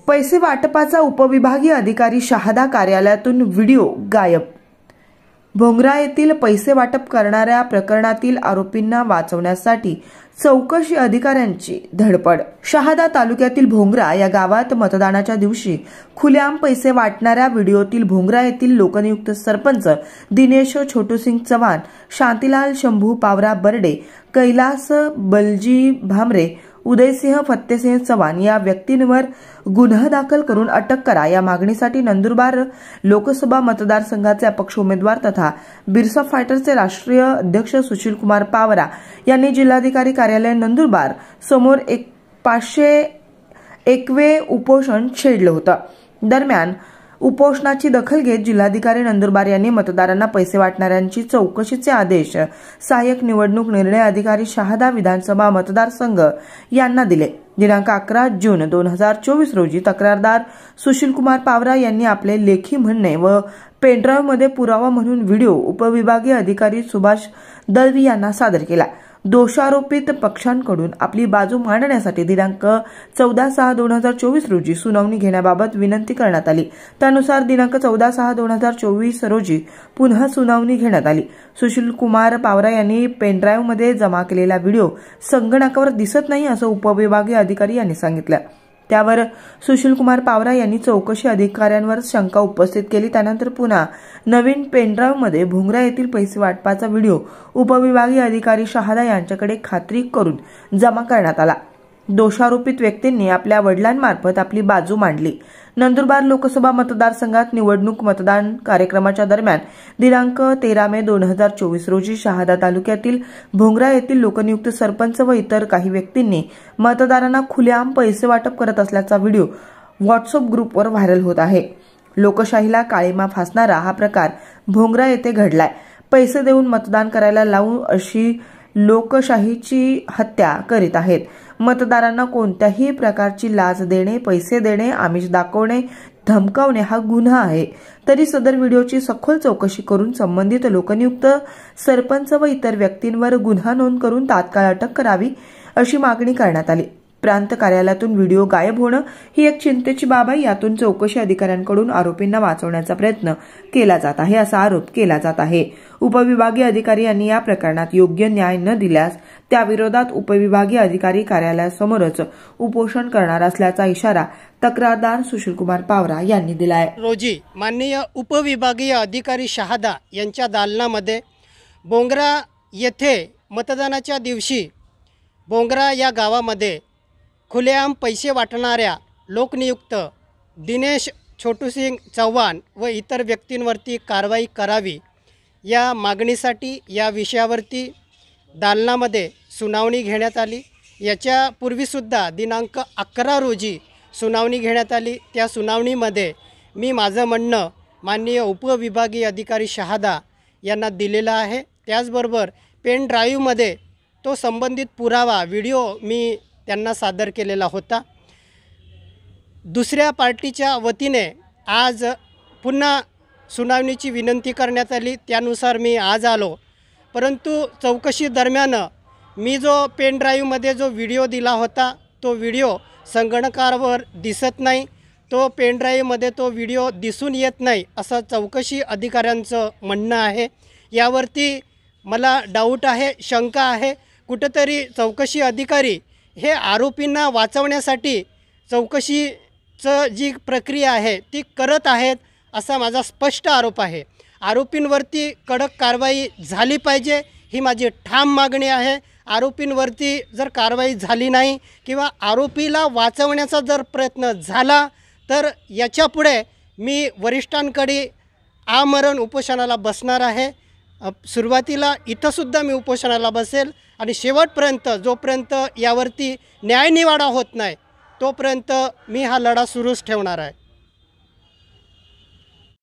पैसे वाटपाचा उपविभागीय अधिकारी शहादा कार्यालयातून व्हिडिओ गायब। भोंगरा येथील पैसे वाटप करणाऱ्या प्रकरणातील आरोपींना वाचवण्यासाठी चौकशी अधिकाऱ्यांची धडपड। शहादा तालुक्यातील भोंगरा या गावात मतदानाच्या दिवशी खुलेआम पैसे वाटणाऱ्या व्हिडिओतील भोंगरा येथील लोकनियुक्त सरपंच दिनेश छोटूसिंग चव्हाण, शांतीलाल शंभू पावरा बर्डे, कैलास बलजी भामरे, उदयसिंह फत्तेसिंह चव्हाण या व्यक्तींवर गुन्हा दाखल करून अटक करा या मागणीसाठी नंदुरबार लोकसभा मतदारसंघाचे अपक्ष उमेदवार तथा बिरसा फायटरचे राष्ट्रीय अध्यक्ष सुशीलकुमार पावरा यांनी जिल्हाधिकारी कार्यालय नंदुरबार समोर 501 उपोषण छेडलं होतं। दरम्यान उपोषणाची दखल घेत जिल्हाधिकारी नंदुरबार यांनी मतदारांना पैसे वाटणाऱ्यांची चौकशीचे आदेश सहाय्यक निवडणूक निर्णय अधिकारी शहादा विधानसभा मतदारसंघ यांना दिले। दिनांक 11 जून 2024 रोजी तक्रारदार सुशीलकुमार पावरा यांनी आपले लेखी म्हणणे व पेनड्राईव्हमध्ये पुरावा म्हणून व्हिडिओ उपविभागीय अधिकारी सुभाष दळवी यांना सादर केला। दोषारोपित पक्षांकडून आपली बाजू मांडण्यासाठी दिनांक 14/6/2024 रोजी सुनावणी घेण्याबाबत विनंती करण्यात आली। त्यानुसार दिनांक 14/6/2024 रोजी पुन्हा सुनावणी घेण्यात आली। सुशीलकुमार पावरा यांनी पेनड्राईव्हमध्ये जमा केलेला व्हिडिओ संगणकावर दिसत नाही असं उपविभागीय अधिकारी यांनी सांगितलं। त्यावर सुशीलकुमार पावरा यांनी चौकशी अधिकाऱ्यांवर शंका उपस्थित केली। त्यानंतर पुन्हा नवीन पेनड्राईव्हमध्ये भोंगरा येथील पैसे वाटपाचा व्हिडिओ उपविभागीय अधिकारी शहादा यांच्याकडे खात्री करून जमा करण्यात आला। दोषारोपित व्यक्तींनी आपल्या वडिलांमार्फत आपली बाजू मांडली। नंदुरबार लोकसभा मतदारसंघात निवडणूक मतदान कार्यक्रमाच्या दरम्यान दिनांक 13 मे 2024 रोजी शहादा तालुक्यातील भोंगरा येथील लोकनियुक्त सरपंच व इतर काही व्यक्तींनी मतदारांना खुलेआम पैसे वाटप करत असल्याचा व्हिडिओ व्हॉट्सअप ग्रुपवर व्हायरल होत आहे। लोकशाहीला काळीमा फासणारा हा प्रकार भोंगरा येथे घडलाय। पैसे देऊन मतदान करायला लावून अशी लोकशाहीची हत्या करीत आहेत। मतदारांना कोणत्याही प्रकारची लाच देणे, पैसे देणे, आमिष दाखवणे, धमकावणे हा गुन्हा आहे। तरी सदर व्हिडिओची सखोल चौकशी करून संबंधित लोकनियुक्त सरपंच व इतर व्यक्तींवर गुन्हा नोंद करून तात्काळ अटक करावी अशी मागणी करण्यात आली। प्रांत कार्यालयातून व्हिडिओ गायब होणं ही एक चिंतेची बाब आहे। यातून चौकशी अधिकाऱ्यांकडून आरोपींना वाचवण्याचा प्रयत्न केला जात आहे असा आरोप केला जात आहे। उपविभागीय अधिकारी यांनी या प्रकरणात योग्य न्याय न दिल्यास त्याविरोधात उपविभागीय अधिकारी कार्यालयासमोरच उपोषण करणार असल्याचा इशारा तक्रारदार सुशीलकुमार पावरा यांनी दिलाय। रोजी माननीय उपविभागीय अधिकारी शहादा यांच्या दालनामध्ये भोंगरा येथे मतदानाच्या दिवशी भोंगरा या गावामध्ये खुलेआम पैसे वाटणाऱ्या लोकनियुक्त दिनेश छोटूसिंग चव्हाण व इतर व्यक्तींवरती कारवाई करावी या मागणीसाठी या विषयावरती दालनामध्ये सुनावणी घेण्यात आली। याच्यापूर्वीसुद्धा दिनांक 11 रोजी सुनावणी घेण्यात आली। त्या सुनावणीमध्ये मी माझं म्हणणं माननीय उपविभागीय अधिकारी शहादा यांना दिलेलं आहे। त्याचबरोबर पेन ड्राईव्हमध्ये तो संबंधित पुरावा व्हिडिओ मी त्यांना सादर केलेला होता। दुसऱ्या पार्टीच्या वतीने आज पुन्हा सुनावणीची विनंती करण्यात आली। त्यानुसार मी आज आलो, परंतु चौकशी दरम्यान मी जो पेन ड्राईव्हमध्ये जो व्हिडिओ दिला होता तो व्हिडिओ संगणकावर दिसत नाही, तो पेन ड्राईव्हमध्ये तो व्हिडिओ दिसून येत नाही असं चौकशी अधिकाऱ्यांचं म्हणणं आहे। यावरती मला डाऊट आहे, शंका आहे, कुठेतरी चौकशी अधिकारी हे आरोपींना वाचवण्यासाठी चौकशीचं जी प्रक्रिया आहे ती करत आहेत असा माझा स्पष्ट आरोप आहे। आरोपींवरती कडक कारवाई झाली पाहिजे ही माझी ठाम मागणी आहे। आरोपींवरती जर कारवाई झाली नाही किंवा आरोपीला वाचवण्याचा जर प्रयत्न झाला तर याच्यापुढे मी वरिष्ठांकडे आमरण उपोषणाला बसणार आहे। सुरुवातीला इथंसुद्धा मी उपोषणाला बसेल आणि शेवटपर्यंत जोपर्यंत यावरती न्यायनिवाडा होत नाही तोपर्यंत मी हा लढा सुरूच ठेवणार आहे।